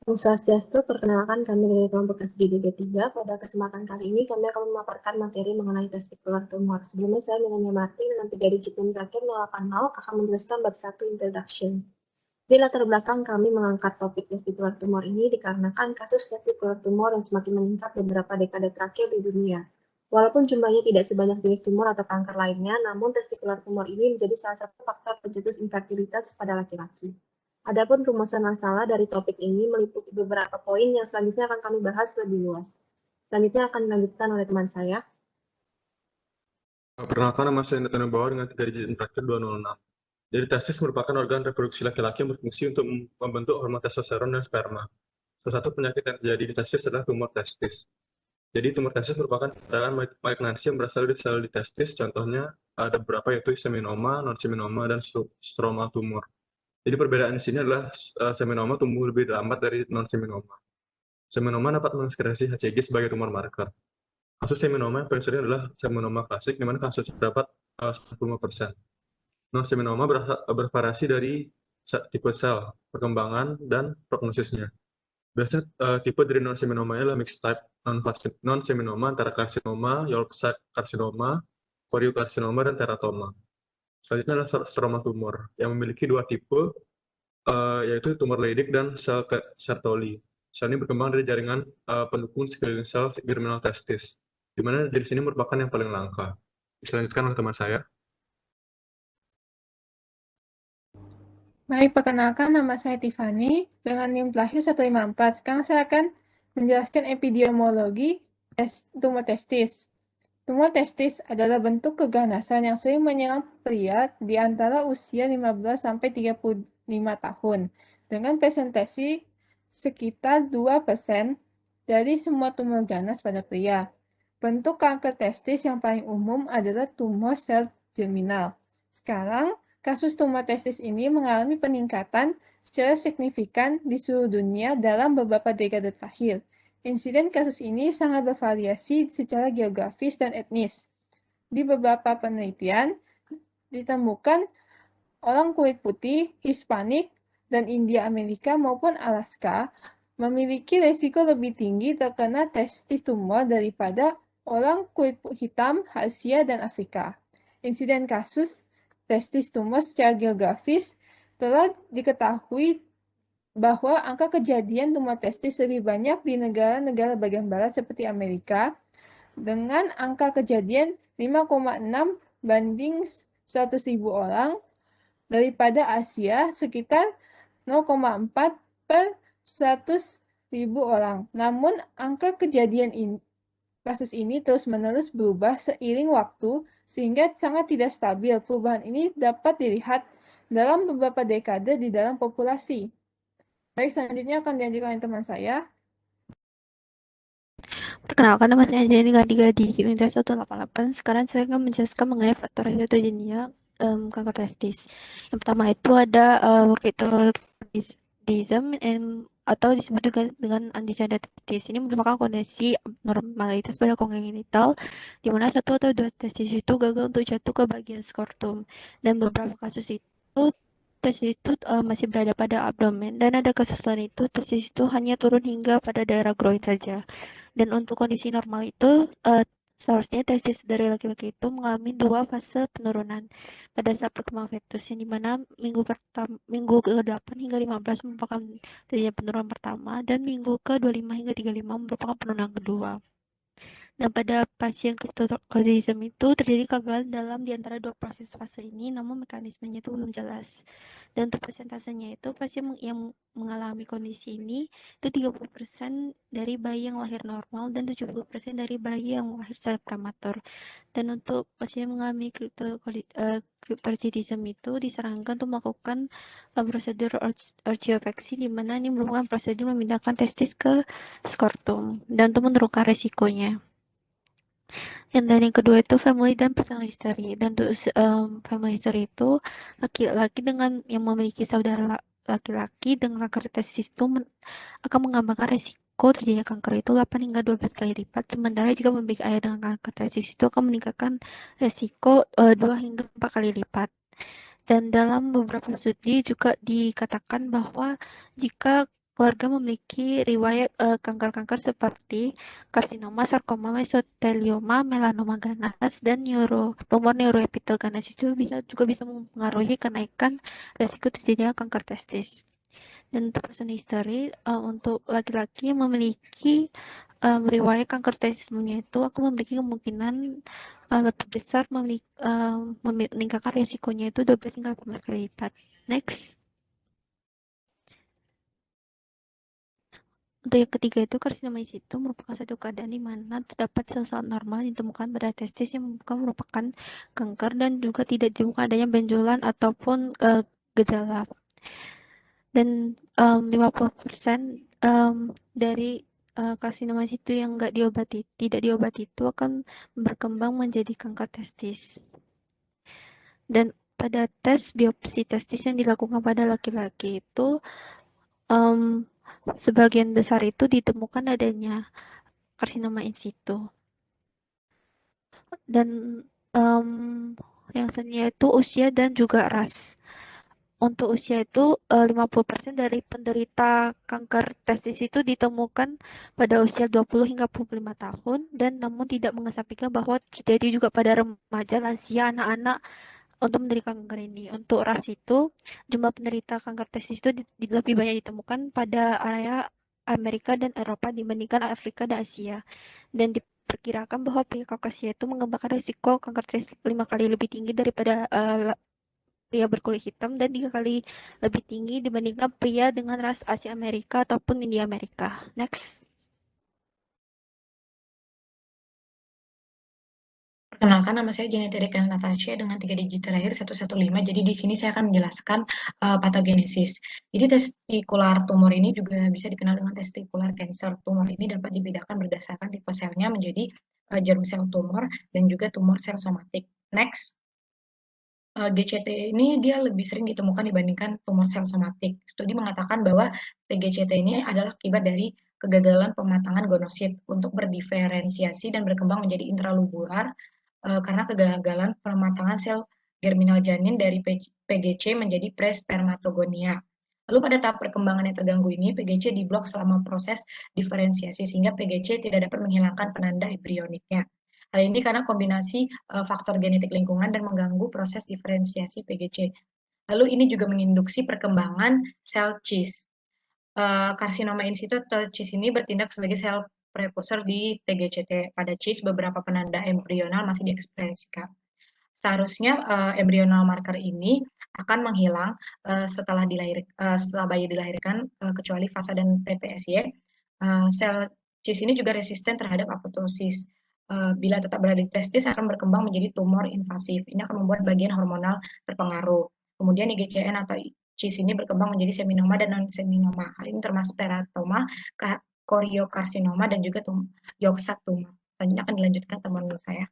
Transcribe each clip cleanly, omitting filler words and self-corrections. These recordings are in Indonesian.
Om Swastiastu, perkenalkan kami dari kelompok SGDB 3. Pada kesempatan kali ini kami akan memaparkan materi mengenai testicular tumor. Sebelumnya saya Milenia Martin dengan 3 digit NIM terakhir 080 akan menjelaskan bab 1 introduction. Di latar belakang kami mengangkat topik testicular tumor ini dikarenakan kasus testicular tumor yang semakin meningkat beberapa dekade terakhir di dunia. Walaupun jumlahnya tidak sebanyak jenis tumor atau kanker lainnya, namun testicular tumor ini menjadi salah satu faktor pencetus infertilitas pada laki-laki. Adapun rumusan masalah dari topik ini meliputi beberapa poin yang selanjutnya akan kami bahas lebih luas. Selanjutnya akan dilanjutkan oleh teman saya. Perkenalkan, nama saya Nathan Bauer dengan 3 digit terakhir 206. Jadi testis merupakan organ reproduksi laki-laki yang berfungsi untuk membentuk hormon testosteron dan sperma. Salah satu penyakit yang terjadi di testis adalah tumor testis. Jadi tumor testis merupakan peradangan malignansi yang berasal dari sel di testis. Contohnya ada beberapa yaitu seminoma, non-seminoma, dan stroma tumor. Jadi perbedaan di sini adalah seminoma tumbuh lebih lambat dari non-seminoma. Seminoma dapat mengekspresi HCG sebagai tumor marker. Kasus seminoma yang paling sering adalah seminoma klasik, di mana kasus terdapat 95%. Non-seminoma bervariasi dari tipe sel, perkembangan, dan prognosisnya. Biasanya tipe dari non-seminoma adalah mixed type non-seminoma antara karsinoma, Yolk-Site karsinoma, koriokarsinoma, dan teratoma. Selanjutnya adalah stroma tumor yang memiliki dua tipe, yaitu tumor Leydig dan sel Sertoli. Sel ini berkembang dari jaringan pendukung sekeliling sel germinal testis, di mana jenis ini merupakan yang paling langka. Dilanjutkan oleh teman saya. Baik, perkenalkan nama saya Tiffany dengan NIM terakhir 154. Sekarang saya akan menjelaskan epidemiologi tumor testis. Tumor testis adalah bentuk keganasan yang sering menyerang pria di antara usia 15 sampai 35 tahun dengan presentasi sekitar 2% dari semua tumor ganas pada pria. Bentuk kanker testis yang paling umum adalah tumor sel germinal. Sekarang, kasus tumor testis ini mengalami peningkatan secara signifikan di seluruh dunia dalam beberapa dekade terakhir. Insiden kasus ini sangat bervariasi secara geografis dan etnis. Di beberapa penelitian, ditemukan orang kulit putih, Hispanik, dan India Amerika maupun Alaska memiliki risiko lebih tinggi terkena testis tumor daripada orang kulit hitam, Asia, dan Afrika. Insiden kasus testis tumor secara geografis telah diketahui bahwa angka kejadian tumor testis lebih banyak di negara-negara bagian barat seperti Amerika dengan angka kejadian 5,6 banding 100.000 orang daripada Asia sekitar 0,4 per 100.000 orang. Namun angka kejadian kasus ini terus-menerus berubah seiring waktu sehingga sangat tidak stabil. Perubahan ini dapat dilihat dalam beberapa dekade di dalam populasi. Baik, selanjutnya akan dilanjutkan oleh teman saya. Perkenalkan, nama saya Angelina dengan 3 digit unit 188. Sekarang saya akan menjelaskan mengenai faktor resiko terjadinya kanker testis. Yang pertama itu ada ritualism atau disebut juga dengan undecided testis. Ini merupakan kondisi abnormalitas pada kongenital di mana satu atau dua testis itu gagal untuk jatuh ke bagian skortum. Dan beberapa kasus itu testis itu masih berada pada abdomen, dan ada kasus lain itu testis itu hanya turun hingga pada daerah groin saja. Dan untuk kondisi normal itu seharusnya testis dari laki-laki itu mengalami 2 fase penurunan pada saat perkembangan fetus, yang dimana minggu ke-8 hingga 15 merupakan terjadinya penurunan pertama, dan minggu ke-25 hingga 35 merupakan penurunan kedua. Dan pada pasien cryptorchidism itu terjadi kegagalan dalam di antara dua proses fase ini, namun mekanismenya itu belum jelas. Dan untuk persentasenya itu pasien yang mengalami kondisi ini itu 30% dari bayi yang lahir normal dan 70% dari bayi yang lahir secara prematur. Dan untuk pasien yang mengalami cryptorchidism itu disarankan untuk melakukan prosedur orchiopexy, di mana ini merupakan prosedur memindahkan testis ke skortum dan untuk menurunkan resikonya. Dan yang kedua itu family dan personal history. Dan untuk family history itu laki-laki dengan yang memiliki saudara laki-laki dengan kanker testis itu akan menggambarkan resiko terjadinya kanker itu 8 hingga 12 kali lipat. Sementara jika memiliki ayah dengan kanker testis itu akan meningkatkan resiko 2 hingga 4 kali lipat. Dan dalam beberapa studi juga dikatakan bahwa jika keluarga memiliki riwayat kanker-kanker seperti karsinoma, sarkoma, mesotelioma, melanoma ganas, dan tumor neuroepitel ganas itu juga bisa mempengaruhi kenaikan resiko terjadinya kanker testis. Dan untuk person history, untuk laki-laki yang memiliki riwayat kanker testis sebelumnya itu aku memiliki kemungkinan lebih besar meningkatkan resikonya itu 12 hingga 18 kali lipat. Next. Untuk yang ketiga itu karsinoma in situ merupakan suatu keadaan di mana terdapat sel-sel normal ditemukan pada testis yang bukan merupakan kanker dan juga tidak ditemukan adanya benjolan ataupun gejala. Dan 50% dari karsinoma in situ yang tidak diobati itu akan berkembang menjadi kanker testis. Dan pada tes biopsi testis yang dilakukan pada laki-laki itu sebagian besar itu ditemukan adanya karsinoma in situ. Dan yang selanjutnya itu usia dan juga ras. Untuk usia itu 50% dari penderita kanker testis itu ditemukan pada usia 20 hingga 25 tahun dan namun tidak mengesampingkan bahwa terjadi juga pada remaja, lansia, anak-anak untuk menderita kanker ini. Untuk ras itu, jumlah penderita kanker testis itu lebih banyak ditemukan pada area Amerika dan Eropa dibandingkan Afrika dan Asia. Dan diperkirakan bahwa pria Kaukasia itu mengembangkan risiko kanker testis 5 kali lebih tinggi daripada pria berkulit hitam dan 3 kali lebih tinggi dibandingkan pria dengan ras Asia Amerika ataupun India Amerika. Next. Perkenalkan, nama saya Janet Erika Natasha dengan 3 digit terakhir 115. Jadi di sini saya akan menjelaskan patogenesis. Jadi testikular tumor ini juga bisa dikenal dengan testikular cancer. Tumor ini dapat dibedakan berdasarkan tipe selnya menjadi germ sel tumor dan juga tumor sel somatik. Next. GCT ini dia lebih sering ditemukan dibandingkan tumor sel somatik. Studi mengatakan bahwa TGCT ini adalah akibat dari kegagalan pematangan gonosit untuk berdiferensiasi dan berkembang menjadi intralubular karena kegagalan pematangan sel germinal janin dari PGC menjadi prespermatogonia. Lalu pada tahap perkembangan yang terganggu ini, PGC diblok selama proses diferensiasi sehingga PGC tidak dapat menghilangkan penanda embrioniknya. Hal ini karena kombinasi faktor genetik lingkungan dan mengganggu proses diferensiasi PGC. Lalu ini juga menginduksi perkembangan sel CIS. Karsinoma in situ atau CIS ini bertindak sebagai sel prekursor di TGCT. Pada CIS, beberapa penanda embrional masih diekspresikan. Seharusnya embryonal marker ini akan menghilang setelah bayi dilahirkan, kecuali fasa dan TPSY. Sel CIS ini juga resisten terhadap apoptosis. Bila tetap berada di testis akan berkembang menjadi tumor invasif. Ini akan membuat bagian hormonal terpengaruh. Kemudian IGCN atau CIS ini berkembang menjadi seminoma dan non-seminoma. Hal ini termasuk teratoma, koriokarsinoma, dan juga Yorkshire tumor. Selanjutnya akan dilanjutkan teman saya.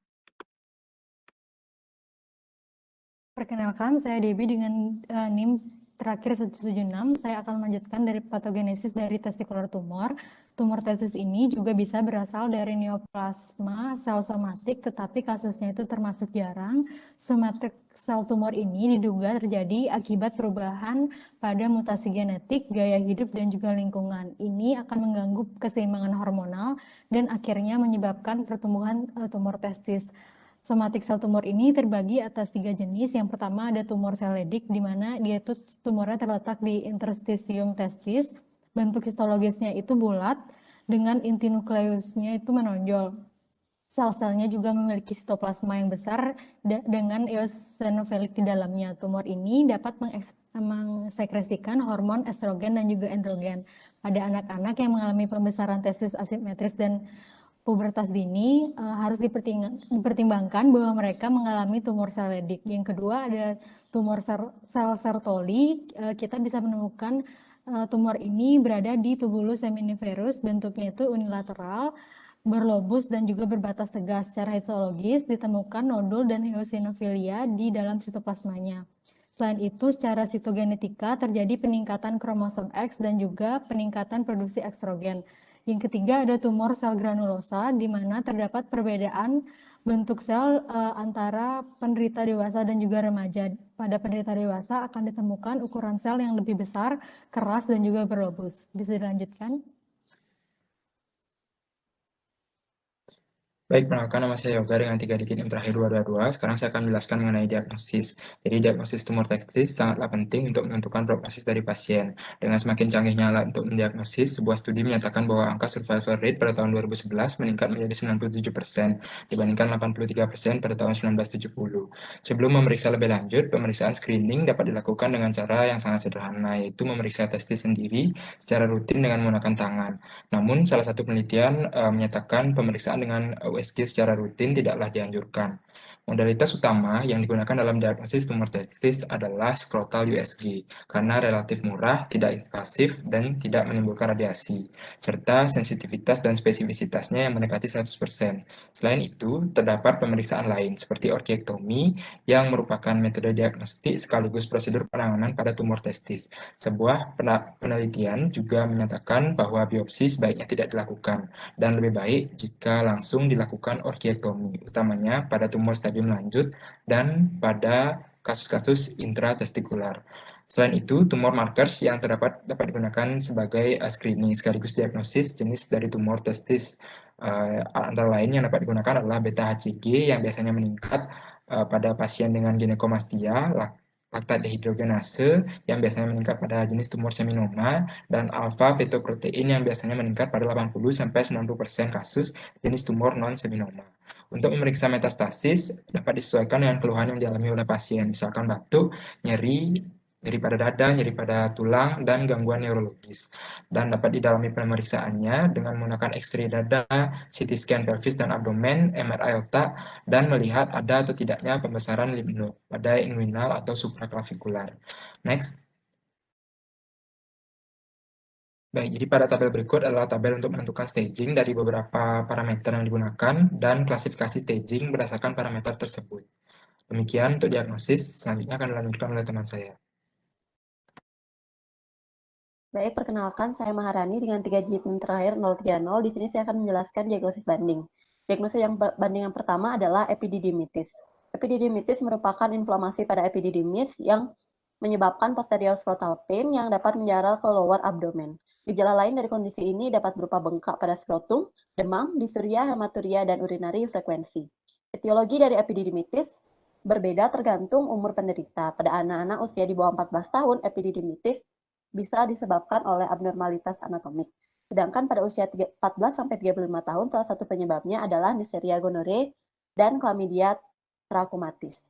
Perkenalkan, saya Debbie dengan NIM terakhir 176. Saya akan melanjutkan dari patogenesis dari testicular tumor. Tumor testis ini juga bisa berasal dari neoplasma sel somatik, tetapi kasusnya itu termasuk jarang. Somatic sel tumor ini diduga terjadi akibat perubahan pada mutasi genetik, gaya hidup, dan juga lingkungan. Ini akan mengganggu keseimbangan hormonal dan akhirnya menyebabkan pertumbuhan tumor testis. Somatic sel tumor ini terbagi atas 3 jenis. Yang pertama ada tumor sel Leydig, di mana dia itu tumornya terletak di interstitium testis. Bentuk histologisnya itu bulat dengan inti nukleusnya itu menonjol. Sel-selnya juga memiliki sitoplasma yang besar dengan eosinofilik di dalamnya. Tumor ini dapat mengsekresikan hormon estrogen dan juga androgen. Pada anak-anak yang mengalami pembesaran testis asimetris dan pubertas dini harus dipertimbangkan bahwa mereka mengalami tumor sel Leydig. Yang kedua ada tumor sel Sertoli. Kita bisa menemukan tumor ini berada di tubulus seminiferus, bentuknya itu unilateral, berlobus dan juga berbatas tegas. Secara histologis ditemukan nodul dan eosinofilia di dalam sitoplasmanya. Selain itu, secara sitogenetika terjadi peningkatan kromosom X dan juga peningkatan produksi estrogen. Yang ketiga ada tumor sel granulosa, di mana terdapat perbedaan bentuk sel antara penderita dewasa dan juga remaja. Pada penderita dewasa akan ditemukan ukuran sel yang lebih besar, keras, dan juga berlobus. Bisa dilanjutkan? Baik, perkenalkan nama saya Yoga dengan 3 digit NIM terakhir 222. Sekarang saya akan menjelaskan mengenai diagnosis. Jadi diagnosis tumor testis sangatlah penting untuk menentukan prognosis dari pasien. Dengan semakin canggihnya alat untuk mendiagnosis, sebuah studi menyatakan bahwa angka survival rate pada tahun 2011 meningkat menjadi 97% dibandingkan 83% pada tahun 1970. Sebelum memeriksa lebih lanjut, pemeriksaan screening dapat dilakukan dengan cara yang sangat sederhana, yaitu memeriksa testis sendiri secara rutin dengan menggunakan tangan. Namun, salah satu penelitian menyatakan pemeriksaan dengan USG secara rutin tidaklah dianjurkan. Modalitas utama yang digunakan dalam diagnosis tumor testis adalah scrotal USG karena relatif murah, tidak invasif, dan tidak menimbulkan radiasi, serta sensitivitas dan spesifisitasnya yang mendekati 100%. Selain itu, terdapat pemeriksaan lain seperti orkiektomi yang merupakan metode diagnostik sekaligus prosedur penanganan pada tumor testis. Sebuah penelitian juga menyatakan bahwa biopsi sebaiknya tidak dilakukan dan lebih baik jika langsung dilakukan orkiektomi, utamanya pada tumor stadium lanjut dan pada kasus-kasus intratestikular. Selain itu, tumor markers yang dapat digunakan sebagai screening sekaligus diagnosis jenis dari tumor testis. Antara lain yang dapat digunakan adalah beta-HCG yang biasanya meningkat pada pasien dengan ginekomastia, laktat dehidrogenase yang biasanya meningkat pada jenis tumor seminoma, dan alfa-fetoprotein yang biasanya meningkat pada 80-90% kasus jenis tumor non-seminoma. Untuk memeriksa metastasis, dapat disesuaikan dengan keluhan yang dialami oleh pasien, misalkan batuk, nyeri pada dada, nyeri pada tulang, dan gangguan neurologis. Dan dapat didalami pemeriksaannya dengan menggunakan X-ray dada, CT scan pelvis dan abdomen, MRI otak, dan melihat ada atau tidaknya pembesaran lymph node pada inguinal atau supraklavikular. Next. Baik, jadi pada tabel berikut adalah tabel untuk menentukan staging dari beberapa parameter yang digunakan dan klasifikasi staging berdasarkan parameter tersebut. Demikian untuk diagnosis, selanjutnya akan dilanjutkan oleh teman saya. Baik, perkenalkan saya Maharani dengan 3 digit NIM terakhir 030. Di sini saya akan menjelaskan diagnosis banding. Diagnosis banding yang pertama adalah epididymitis. Epididymitis merupakan inflamasi pada epididymis yang menyebabkan posterior scrotal pain yang dapat menjalar ke lower abdomen. Gejala lain dari kondisi ini dapat berupa bengkak pada skrotum, demam, disuria, hematuria, dan urinari frekuensi. Etiologi dari epididymitis berbeda tergantung umur penderita. Pada anak-anak usia di bawah 14 tahun, epididymitis bisa disebabkan oleh abnormalitas anatomik. Sedangkan pada usia 14-35 tahun, salah satu penyebabnya adalah Neisseria gonorrhoeae dan Chlamydia trachomatis.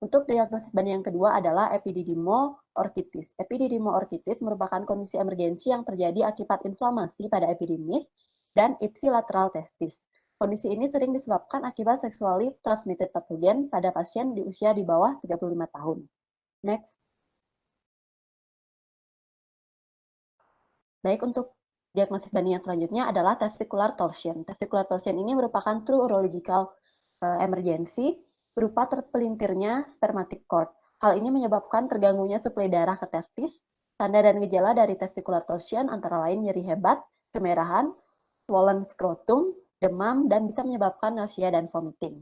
Untuk diagnosis banding yang kedua adalah epididymoorkitis. Epididymoorkitis merupakan kondisi emergensi yang terjadi akibat inflamasi pada epididymis dan ipsilateral testis. Kondisi ini sering disebabkan akibat sexually transmitted pathogen pada pasien di usia di bawah 35 tahun. Next. Baik, untuk diagnosis banding yang selanjutnya adalah testicular torsion. Testicular torsion ini merupakan true urological emergency berupa terpelintirnya spermatic cord. Hal ini menyebabkan terganggunya suplai darah ke testis. Tanda dan gejala dari testicular torsion antara lain nyeri hebat, kemerahan, swollen scrotum, demam, dan bisa menyebabkan nausea dan vomiting.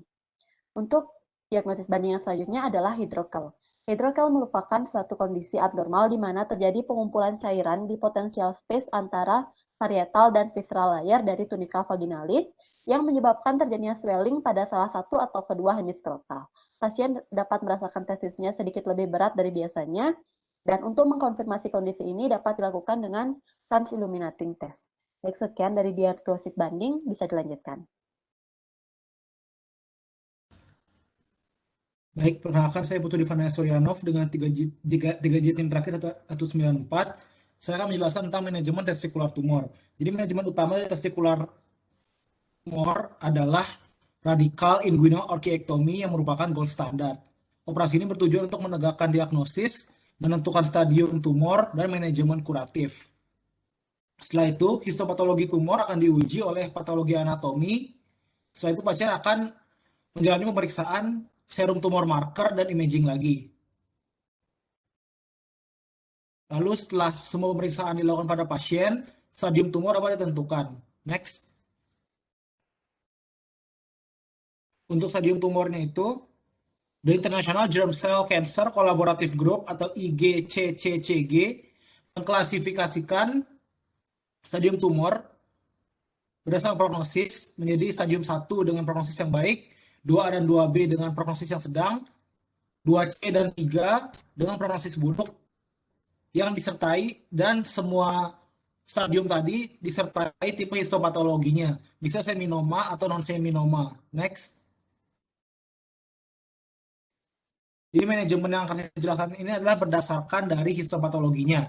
Untuk diagnosis banding yang selanjutnya adalah hydrocele. Hydrocele merupakan suatu kondisi abnormal di mana terjadi pengumpulan cairan di potensial space antara parietal dan visceral layer dari tunica vaginalis yang menyebabkan terjadinya swelling pada salah satu atau kedua hemiskrotal. Pasien dapat merasakan testisnya sedikit lebih berat dari biasanya, dan untuk mengkonfirmasi kondisi ini dapat dilakukan dengan transilluminating test. Baik, sekian dari diagnosis banding, bisa dilanjutkan. Baik, perkenalkan saya Putu Divana Suryanov dengan 3 digit NIM terakhir 194. Saya akan menjelaskan tentang manajemen testikular tumor. Jadi manajemen utama dari testikular tumor adalah radical inguinal orchiectomy yang merupakan gold standard. Operasi ini bertujuan untuk menegakkan diagnosis, menentukan stadium tumor, dan manajemen kuratif. Setelah itu, histopatologi tumor akan diuji oleh patologi anatomi. Setelah itu, pasien akan menjalani pemeriksaan serum tumor marker dan imaging lagi. Lalu setelah semua pemeriksaan dilakukan pada pasien, stadium tumor dapat ditentukan. Next. Untuk stadium tumornya itu, The International Germ Cell Cancer Collaborative Group atau IGCCCG mengklasifikasikan stadium tumor berdasarkan prognosis menjadi stadium 1 dengan prognosis yang baik, 2A dan 2B dengan prognosis yang sedang, 2C dan 3 dengan prognosis buruk yang disertai, dan semua stadium tadi disertai tipe histopatologinya, bisa seminoma atau non-seminoma. Next. Jadi manajemen yang akan saya jelaskan ini adalah berdasarkan dari histopatologinya.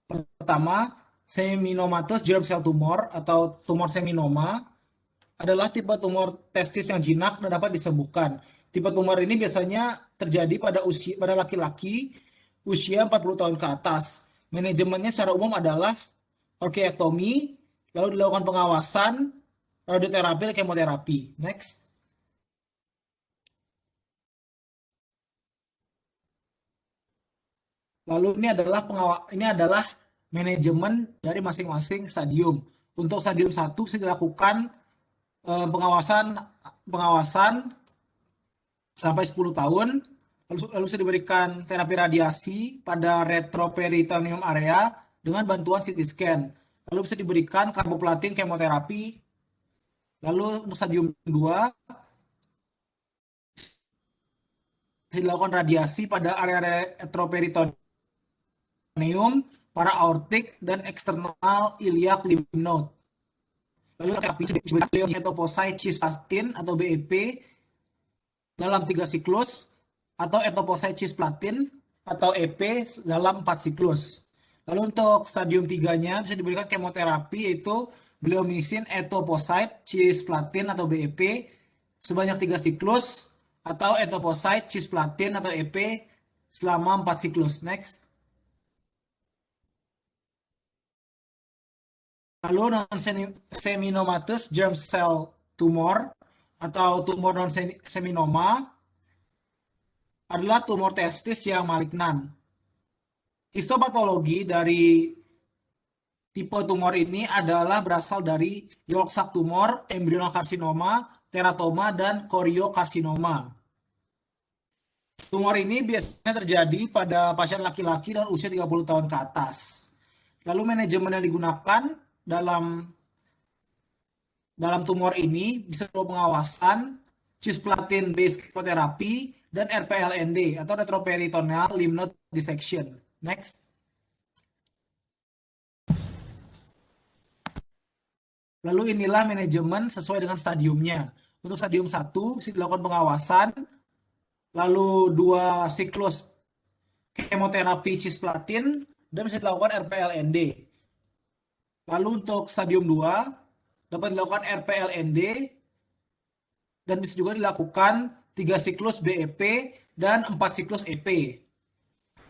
Pertama, seminomatous germ cell tumor atau tumor seminoma adalah tipe tumor testis yang jinak dan dapat disembuhkan. Tipe tumor ini biasanya terjadi pada laki-laki usia 40 tahun ke atas. Manajemennya secara umum adalah orkiektomi, lalu dilakukan pengawasan, radioterapi, dan kemoterapi. Next. Lalu ini adalah manajemen dari masing-masing stadium. Untuk stadium 1 bisa dilakukan pengawasan sampai 10 tahun, lalu bisa diberikan terapi radiasi pada retroperitoneum area dengan bantuan CT scan. Lalu bisa diberikan karboplatin kemoterapi. Lalu untuk stadium 2 bisa dilakukan radiasi pada area retroperitoneum, para aortic, dan eksternal iliac lymph node. Lalu terapi etoposide cisplatin atau BEP dalam 3 siklus, atau etoposide cisplatin atau EP dalam 4 siklus. Lalu untuk stadium 3-nya bisa diberikan kemoterapi, yaitu bleomycin etoposide cisplatin atau BEP sebanyak 3 siklus, atau etoposide cisplatin atau EP selama 4 siklus. Next. Lalu non-seminomatous germ cell tumor atau tumor non-seminoma adalah tumor testis yang malignan. Histopatologi dari tipe tumor ini adalah berasal dari yolk sac tumor, embryonal karsinoma, teratoma, dan koriokarsinoma. Tumor ini biasanya terjadi pada pasien laki-laki dan usia 30 tahun ke atas. Lalu manajemen yang digunakan dalam tumor ini bisa berupa pengawasan, cisplatin based chemotherapy, dan RPLND atau retroperitoneal lymph node dissection. Next. Lalu inilah manajemen sesuai dengan stadiumnya. Untuk stadium 1 bisa dilakukan pengawasan, lalu 2 siklus kemoterapi cisplatin, dan bisa dilakukan RPLND. Lalu untuk stadium 2 dapat dilakukan RPLND dan bisa juga dilakukan 3 siklus BEP dan 4 siklus EP.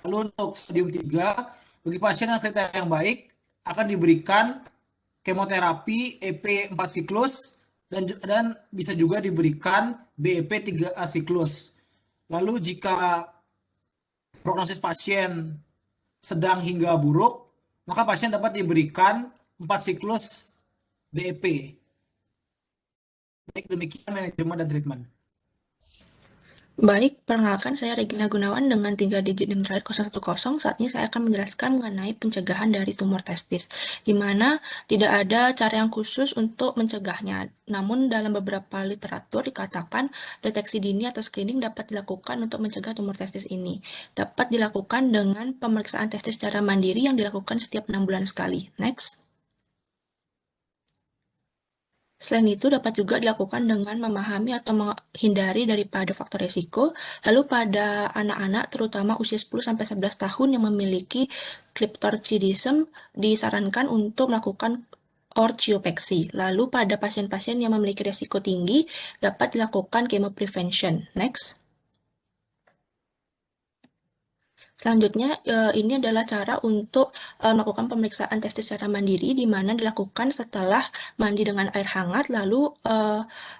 Lalu untuk stadium 3, bagi pasien yang kriteria yang baik akan diberikan kemoterapi EP 4 siklus dan bisa juga diberikan BEP 3 siklus. Lalu jika prognosis pasien sedang hingga buruk, maka pasien dapat diberikan 4 siklus BEP. Baik, demikian manajemen dan treatment. Baik, perkenalkan saya Regina Gunawan dengan 3 digit NIM terakhir 010. Saat ini saya akan menjelaskan mengenai pencegahan dari tumor testis, di mana tidak ada cara yang khusus untuk mencegahnya. Namun dalam beberapa literatur dikatakan deteksi dini atau screening dapat dilakukan untuk mencegah tumor testis ini. Dapat dilakukan dengan pemeriksaan testis secara mandiri yang dilakukan setiap 6 bulan sekali. Next. Selain itu, dapat juga dilakukan dengan memahami atau menghindari daripada faktor resiko. Lalu pada anak-anak, terutama usia 10-11 tahun yang memiliki cryptorchidism, disarankan untuk melakukan orchiopeksi. Lalu pada pasien-pasien yang memiliki resiko tinggi, dapat dilakukan chemoprevention. Next. Selanjutnya, ini adalah cara untuk melakukan pemeriksaan testis secara mandiri, di mana dilakukan setelah mandi dengan air hangat, lalu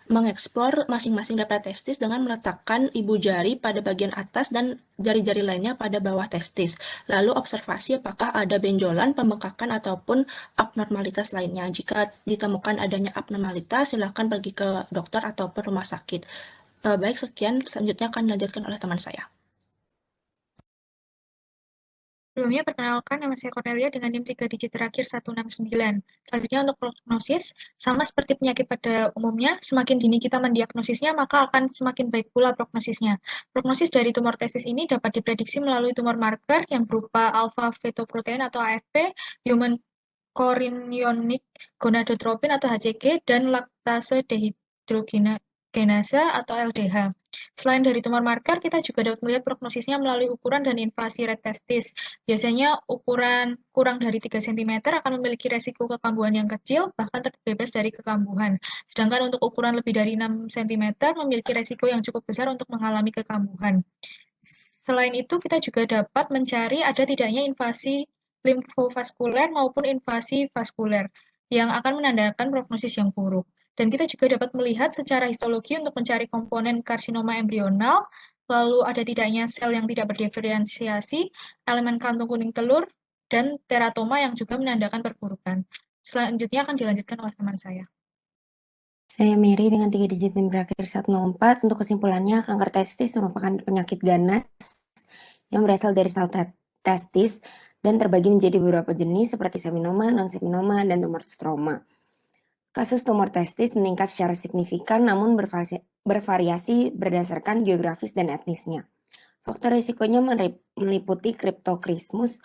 mengeksplor masing-masing daripada testis dengan meletakkan ibu jari pada bagian atas dan jari-jari lainnya pada bawah testis. Lalu observasi apakah ada benjolan, pembengkakan, ataupun abnormalitas lainnya. Jika ditemukan adanya abnormalitas, silakan pergi ke dokter ataupun rumah sakit. Baik, sekian. Selanjutnya akan dilanjutkan oleh teman saya. Sebelumnya, perkenalkan nama saya Cornelia dengan NIM 3 digit terakhir 169. Selanjutnya untuk prognosis, sama seperti penyakit pada umumnya, semakin dini kita mendiagnosisnya, maka akan semakin baik pula prognosisnya. Prognosis dari tumor testis ini dapat diprediksi melalui tumor marker yang berupa alpha-fetoprotein atau AFP, human chorionic gonadotropin atau HCG, dan laktase dehidrogenase atau LDH. Selain dari tumor marker, kita juga dapat melihat prognosisnya melalui ukuran dan invasi red testis. Biasanya ukuran kurang dari 3 cm akan memiliki resiko kekambuhan yang kecil, bahkan terbebas dari kekambuhan. Sedangkan untuk ukuran lebih dari 6 cm memiliki resiko yang cukup besar untuk mengalami kekambuhan. Selain itu, kita juga dapat mencari ada tidaknya invasi limfovaskuler maupun invasi vaskuler yang akan menandakan prognosis yang buruk. Dan kita juga dapat melihat secara histologi untuk mencari komponen karsinoma embrional, lalu ada tidaknya sel yang tidak berdiferensiasi, elemen kantung kuning telur, dan teratoma yang juga menandakan perburukan. Selanjutnya akan dilanjutkan oleh teman saya. Saya Mary dengan 3 digit NIM berakhir 104. Untuk kesimpulannya, kanker testis merupakan penyakit ganas yang berasal dari sel testis dan terbagi menjadi beberapa jenis seperti seminoma, non-seminoma, dan tumor stroma. Kasus tumor testis meningkat secara signifikan namun bervariasi berdasarkan geografis dan etnisnya. Faktor risikonya meliputi kriptokrismus,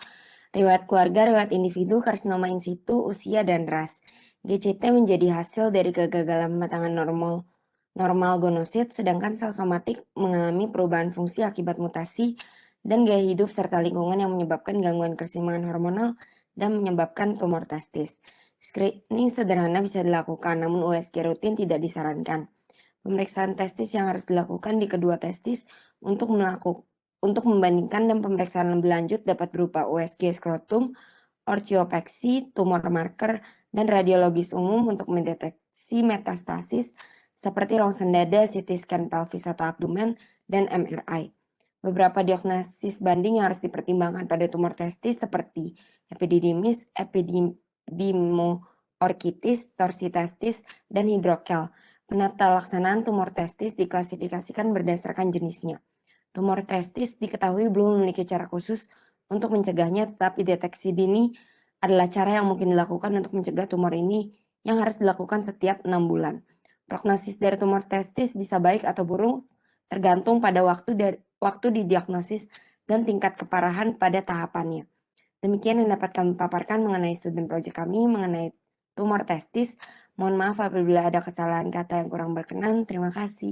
riwayat keluarga, riwayat individu, karsinoma in situ, usia, dan ras. GCT menjadi hasil dari kegagalan pematangan normal gonosit, sedangkan sel somatik mengalami perubahan fungsi akibat mutasi dan gaya hidup serta lingkungan yang menyebabkan gangguan keseimbangan hormonal dan menyebabkan tumor testis. Screening sederhana bisa dilakukan, namun USG rutin tidak disarankan. Pemeriksaan testis yang harus dilakukan di kedua testis untuk membandingkan dan pemeriksaan lebih lanjut dapat berupa USG skrotum, orchiopexy, tumor marker, dan radiologis umum untuk mendeteksi metastasis seperti rongsen dada, CT scan pelvis atau abdomen, dan MRI. Beberapa diagnosis banding yang harus dipertimbangkan pada tumor testis seperti epididymis, epidimoorkitis, torsi testis, dan hidrokel. Penata laksanaan tumor testis diklasifikasikan berdasarkan jenisnya. Tumor testis diketahui belum memiliki cara khusus untuk mencegahnya, tetapi deteksi dini adalah cara yang mungkin dilakukan untuk mencegah tumor ini yang harus dilakukan setiap 6 bulan. Prognosis dari tumor testis bisa baik atau buruk tergantung pada waktu didiagnosis dan tingkat keparahan pada tahapannya. Demikian yang dapat kami paparkan mengenai studi proyek kami mengenai tumor testis. Mohon maaf apabila ada kesalahan kata yang kurang berkenan. Terima kasih.